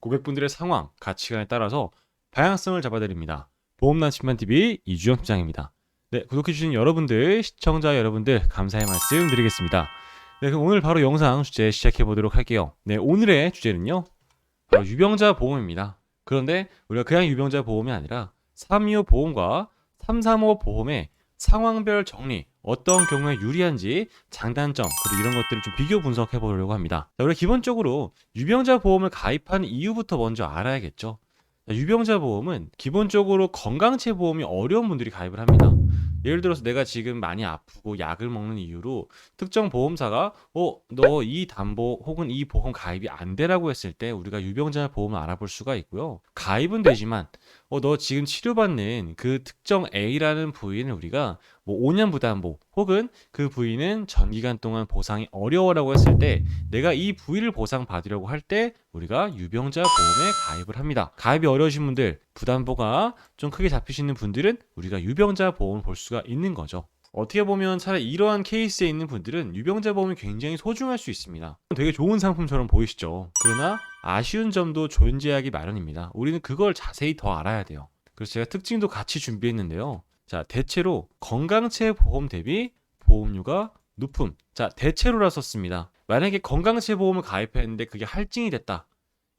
고객분들의 상황, 가치관에 따라서 방향성을 잡아드립니다. 보험난 침반TV 이주영 팀장입니다. 네, 구독해주신 여러분들, 시청자 여러분들 감사의 말씀 드리겠습니다. 네, 그럼 오늘 바로 영상 주제 시작해보도록 할게요. 네, 오늘의 주제는요, 바로 유병자 보험입니다. 그런데 우리가 그냥 유병자 보험이 아니라 325 보험과 335 보험의 상황별 정리, 어떤 경우에 유리한지, 장단점, 그리고 이런 것들을 좀 비교 분석해 보려고 합니다. 자, 우리가 기본적으로 유병자 보험을 가입한 이유부터 먼저 알아야겠죠. 자, 유병자 보험은 기본적으로 건강체 보험이 어려운 분들이 가입을 합니다. 예를 들어서 내가 지금 많이 아프고 약을 먹는 이유로 특정 보험사가 너 이 담보 혹은 이 보험 가입이 안 되라고 했을 때 우리가 유병자 보험을 알아볼 수가 있고요. 가입은 되지만 너 지금 치료받는 그 특정 A라는 부위는 우리가 뭐 5년 부담보 혹은 그 부위는 전기간 동안 보상이 어려워라고 했을 때 내가 이 부위를 보상받으려고 할 때 우리가 유병자 보험에 가입을 합니다. 가입이 어려우신 분들, 부담보가 좀 크게 잡히시는 분들은 우리가 유병자 보험을 볼 수가 있는 거죠. 어떻게 보면 차라리 이러한 케이스에 있는 분들은 유병자 보험이 굉장히 소중할 수 있습니다. 되게 좋은 상품처럼 보이시죠? 그러나 아쉬운 점도 존재하기 마련입니다. 우리는 그걸 자세히 더 알아야 돼요. 그래서 제가 특징도 같이 준비했는데요. 자, 대체로 건강체 보험 대비 보험료가 높음. 자, 대체로라 썼습니다. 만약에 건강체 보험을 가입했는데 그게 할증이 됐다.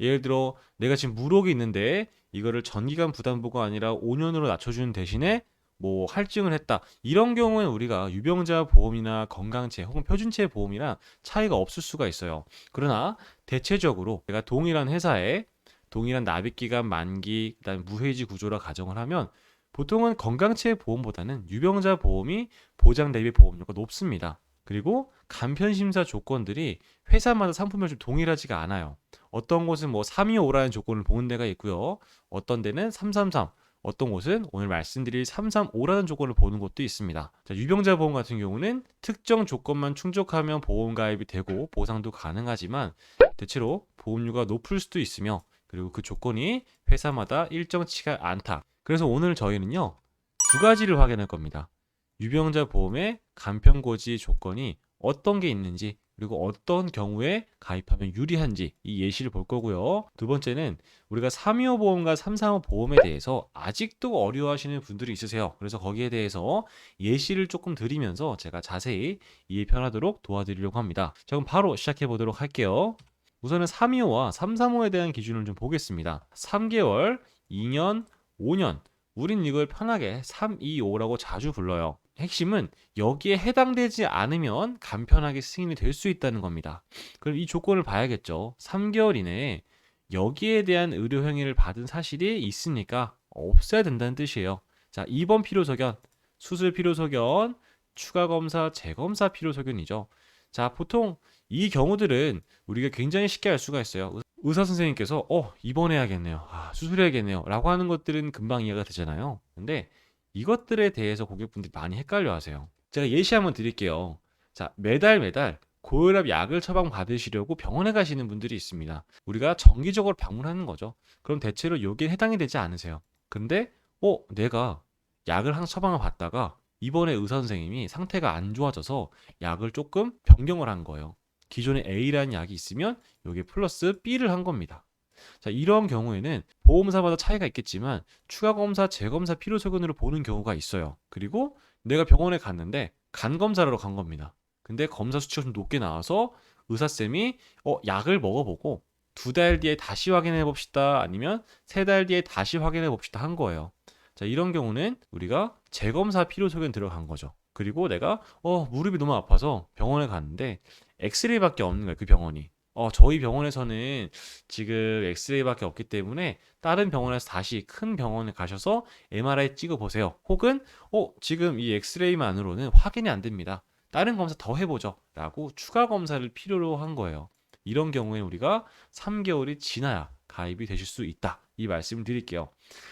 예를 들어 내가 지금 무록이 있는데 이거를 전기간 부담보가 아니라 5년으로 낮춰주는 대신에 뭐 할증을 했다. 이런 경우에는 우리가 유병자 보험이나 건강체 혹은 표준체 보험이랑 차이가 없을 수가 있어요. 그러나 대체적으로 내가 동일한 회사에 동일한 납입기간 만기, 그다음 무해지 구조라 가정을 하면 보통은 건강체 보험보다는 유병자 보험이 보장 대비 보험료가 높습니다. 그리고 간편 심사 조건들이 회사마다 상품별 좀 동일하지가 않아요. 어떤 곳은 뭐 325라는 조건을 보는 데가 있고요. 어떤 데는 333, 어떤 곳은 오늘 말씀드릴 335라는 조건을 보는 곳도 있습니다. 자, 유병자 보험 같은 경우는 특정 조건만 충족하면 보험 가입이 되고 보상도 가능하지만 대체로 보험료가 높을 수도 있으며 그리고 그 조건이 회사마다 일정치가 않다. 그래서 오늘 저희는요, 두 가지를 확인할 겁니다. 유병자 보험의 간편고지 조건이 어떤 게 있는지 그리고 어떤 경우에 가입하면 유리한지 이 예시를 볼 거고요. 두 번째는 우리가 325 보험과 335 보험에 대해서 아직도 어려워하시는 분들이 있으세요. 그래서 거기에 대해서 예시를 조금 드리면서 제가 자세히 이해 편하도록 도와드리려고 합니다. 자, 그럼 바로 시작해 보도록 할게요. 우선은 325와 335에 대한 기준을 좀 보겠습니다. 3개월, 2년, 5년. 우린 이걸 편하게 325라고 자주 불러요. 핵심은 여기에 해당되지 않으면 간편하게 승인이 될 수 있다는 겁니다. 그럼 이 조건을 봐야겠죠. 3개월 이내에 여기에 대한 의료 행위를 받은 사실이 있으니까 없어야 된다는 뜻이에요. 자, 2번 필요 소견, 수술 필요 소견, 추가 검사, 재검사 필요 소견이죠. 자, 보통 이 경우들은 우리가 굉장히 쉽게 알 수가 있어요. 의사 선생님께서 입원해야겠네요. 수술해야겠네요. 라고 하는 것들은 금방 이해가 되잖아요. 근데 이것들에 대해서 고객분들이 많이 헷갈려 하세요. 제가 예시 한번 드릴게요. 자, 매달 고혈압 약을 처방 받으시려고 병원에 가시는 분들이 있습니다. 우리가 정기적으로 방문하는 거죠. 그럼 대체로 여기에 해당이 되지 않으세요. 근데 내가 약을 한 처방을 받다가 이번에 의사 선생님이 상태가 안 좋아져서 약을 조금 변경을 한 거예요. 기존에 A라는 약이 있으면 여기에 플러스 B를 한 겁니다. 자, 이런 경우에는 보험사마다 차이가 있겠지만 추가 검사, 재검사 필요 소견으로 보는 경우가 있어요. 그리고 내가 병원에 갔는데 간 검사를 하러 간 겁니다. 근데 검사 수치가 좀 높게 나와서 의사쌤이 약을 먹어보고 2달 뒤에 다시 확인해 봅시다. 아니면 3달 뒤에 다시 확인해 봅시다 한 거예요. 자, 이런 경우는 우리가 재검사 필요 소견 들어간 거죠. 그리고 내가 무릎이 너무 아파서 병원에 갔는데 엑스레이밖에 없는 거예요. 그 병원이. 저희 병원에서는 지금 엑스레이밖에 없기 때문에 다른 병원에서 다시 큰 병원에 가셔서 MRI 찍어 보세요. 혹은 지금 이 엑스레이만으로는 확인이 안 됩니다. 다른 검사 더 해보죠. 라고 추가 검사를 필요로 한 거예요. 이런 경우에 우리가 3개월이 지나야 가입이 되실 수 있다. 이 말씀을 드릴게요.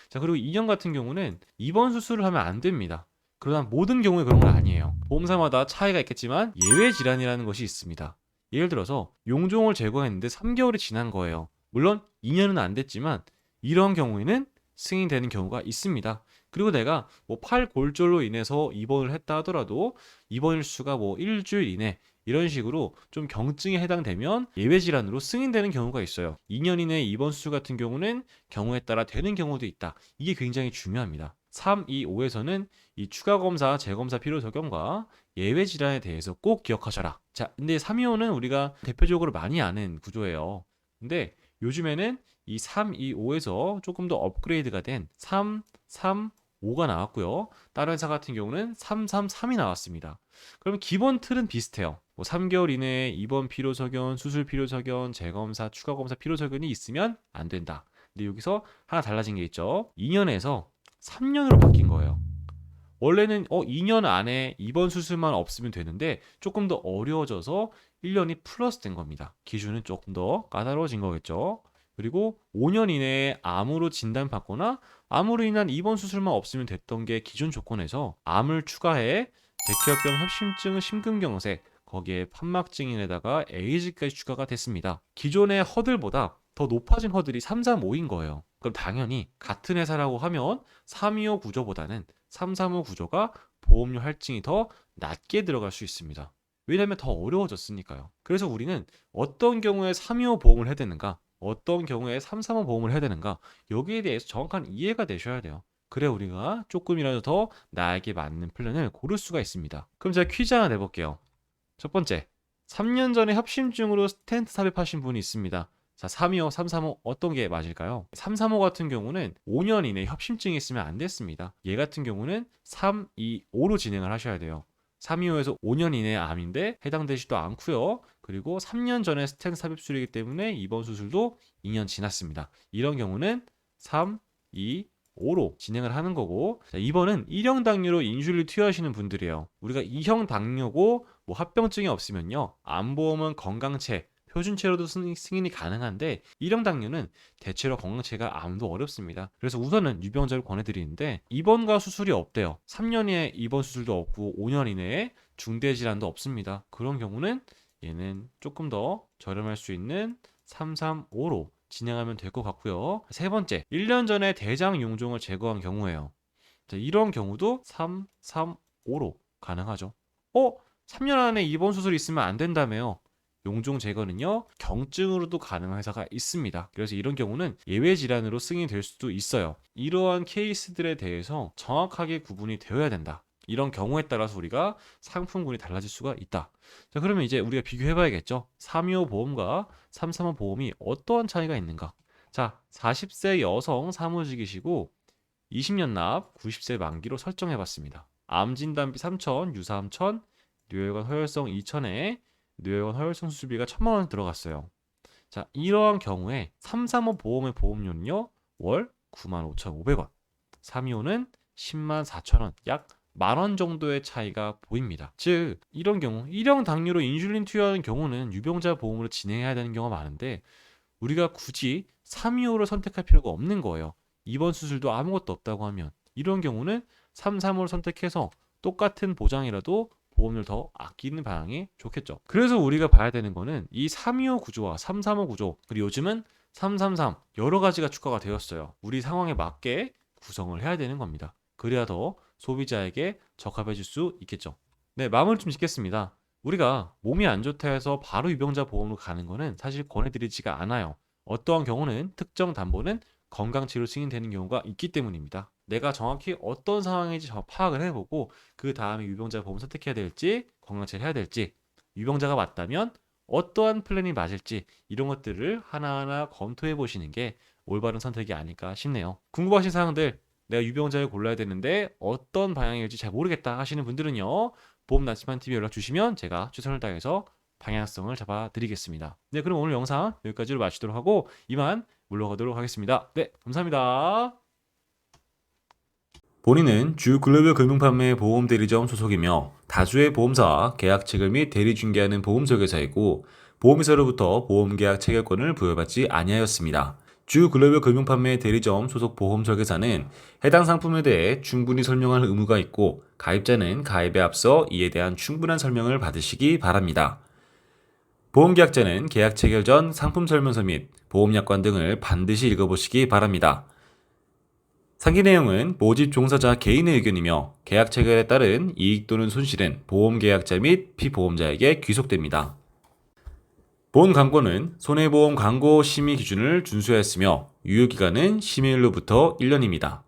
자, 그리고 2년 같은 경우는 입원 수술을 하면 안 됩니다. 그러나 모든 경우에 그런 건 아니에요. 보험사마다 차이가 있겠지만 예외 질환이라는 것이 있습니다. 예를 들어서 용종을 제거했는데 3개월이 지난 거예요. 물론 2년은 안 됐지만 이런 경우에는 승인되는 경우가 있습니다. 그리고 내가 뭐 팔 골절로 인해서 입원을 했다 하더라도 입원 일수가 뭐 일주일 이내, 이런 식으로 좀 경증에 해당되면 예외 질환으로 승인되는 경우가 있어요. 2년 이내 입원 수술 같은 경우는 경우에 따라 되는 경우도 있다. 이게 굉장히 중요합니다. 3, 2, 5에서는 이 추가 검사, 재검사 필요 적용과 예외 질환에 대해서 꼭 기억하셔라. 자, 근데 3, 2, 5는 우리가 대표적으로 많이 아는 구조예요. 근데 요즘에는 이 3, 2, 5에서 조금 더 업그레이드가 된 3, 3, 5가 나왔고요. 다른 회사 같은 경우는 3, 3, 3이 나왔습니다. 그럼 기본 틀은 비슷해요. 뭐 3개월 이내에 입원 필요 적용, 수술 필요 적용, 재검사, 추가 검사 필요 적용이 있으면 안 된다. 근데 여기서 하나 달라진 게 있죠. 2년에서 3년으로 바뀐 거예요. 원래는 2년 안에 입원 수술만 없으면 되는데 조금 더 어려워져서 1년이 플러스 된 겁니다. 기준은 조금 더 까다로워진 거겠죠. 그리고 5년 이내에 암으로 진단받거나 암으로 인한 입원 수술만 없으면 됐던 게 기존 조건에서 암을 추가해 백혈병 협심증 심근경색 거기에 판막증인에다가 에이즈까지 추가가 됐습니다. 기존의 허들보다 더 높아진 허들이 335인 거예요. 그럼 당연히 같은 회사라고 하면 325 구조보다는 335 구조가 보험료 할증이 더 낮게 들어갈 수 있습니다. 왜냐하면 더 어려워졌으니까요. 그래서 우리는 어떤 경우에 325 보험을 해야 되는가, 어떤 경우에 335 보험을 해야 되는가, 여기에 대해서 정확한 이해가 되셔야 돼요. 그래 우리가 조금이라도 더 나에게 맞는 플랜을 고를 수가 있습니다. 그럼 제가 퀴즈 하나 내볼게요. 첫 번째, 3년 전에 협심증으로 스텐트 삽입하신 분이 있습니다. 자, 325, 335 어떤 게 맞을까요? 335 같은 경우는 5년 이내 협심증이 있으면 안 됐습니다. 얘 같은 경우는 3, 2, 5로 진행을 하셔야 돼요. 325에서 5년 이내 암인데 해당되지도 않고요. 그리고 3년 전에 스텐트 삽입술이기 때문에 이번 수술도 2년 지났습니다. 이런 경우는 3, 2, 5로 진행을 하는 거고, 자, 2번은 1형 당뇨로 인슐린 투여하시는 분들이에요. 우리가 2형 당뇨고 뭐 합병증이 없으면요, 암보험은 건강체 표준체로도 승인이 가능한데 1형 당뇨는 대체로 건강체가 암도 어렵습니다. 그래서 우선은 유병자를 권해드리는데 입원과 수술이 없대요. 3년에 입원 수술도 없고 5년 이내에 중대 질환도 없습니다. 그런 경우는 얘는 조금 더 저렴할 수 있는 335로 진행하면 될 것 같고요. 세 번째, 1년 전에 대장 용종을 제거한 경우예요. 자, 이런 경우도 335로 가능하죠. 3년 안에 입원 수술이 있으면 안 된다며요. 용종 제거는요, 경증으로도 가능한 회사가 있습니다. 그래서 이런 경우는 예외 질환으로 승인될 수도 있어요. 이러한 케이스들에 대해서 정확하게 구분이 되어야 된다. 이런 경우에 따라서 우리가 상품군이 달라질 수가 있다. 자, 그러면 이제 우리가 비교해 봐야겠죠. 325 보험과 335 보험이 어떠한 차이가 있는가? 자, 40세 여성 사무직이시고 20년 납 90세 만기로 설정해 봤습니다. 암 진단비 3천, 유사암 1,000, 뇌혈관 허혈성 2,000에 뇌혈관 허혈성 수술비가 1,000만 원 들어갔어요. 자, 이러한 경우에 335 보험의 보험료는요, 월 95,500원, 325는 104,000원, 약 10,000원 정도의 차이가 보입니다. 즉, 이런 경우 1형 당뇨로 인슐린 투여하는 경우는 유병자 보험으로 진행해야 되는 경우가 많은데 우리가 굳이 325를 선택할 필요가 없는 거예요. 이번 수술도 아무것도 없다고 하면 이런 경우는 335를 선택해서 똑같은 보장이라도 보험료를 더 아끼는 방향이 좋겠죠. 그래서 우리가 봐야 되는 거는 이 325 구조와 335 구조, 그리고 요즘은 333 여러 가지가 추가가 되었어요. 우리 상황에 맞게 구성을 해야 되는 겁니다. 그래야 더 소비자에게 적합해질 수 있겠죠. 네, 마무리 좀 짓겠습니다. 우리가 몸이 안 좋다 해서 바로 유병자 보험으로 가는 거는 사실 권해드리지가 않아요. 어떠한 경우는 특정 담보는 건강치료 승인되는 경우가 있기 때문입니다. 내가 정확히 어떤 상황인지 파악을 해보고 그 다음에 유병자 보험 선택해야 될지 건강치료를 해야 될지, 유병자가 맞다면 어떠한 플랜이 맞을지 이런 것들을 하나하나 검토해 보시는 게 올바른 선택이 아닐까 싶네요. 궁금하신 사항들, 내가 유병자를 골라야 되는데 어떤 방향일지 잘 모르겠다 하시는 분들은요, 보험 나침반 TV 연락 주시면 제가 최선을 다해서 방향성을 잡아 드리겠습니다. 네, 그럼 오늘 영상 여기까지로 마치도록 하고 이만 물러가도록 하겠습니다. 네, 감사합니다. 본인은 주 글로벌 금융판매 보험 대리점 소속이며 다수의 보험사와 계약 체결 및 대리 중개하는 보험설계사이고 보험회사로부터 보험계약 체결권을 부여받지 아니하였습니다. 주 글로벌 금융판매 대리점 소속 보험설계사는 해당 상품에 대해 충분히 설명할 의무가 있고 가입자는 가입에 앞서 이에 대한 충분한 설명을 받으시기 바랍니다. 보험계약자는 계약 체결 전 상품 설명서 및 보험약관 등을 반드시 읽어보시기 바랍니다. 상기 내용은 모집 종사자 개인의 의견이며 계약 체결에 따른 이익 또는 손실은 보험계약자 및 피보험자에게 귀속됩니다. 본 광고는 손해보험 광고 심의 기준을 준수하였으며 유효기간은 심의일로부터 1년입니다.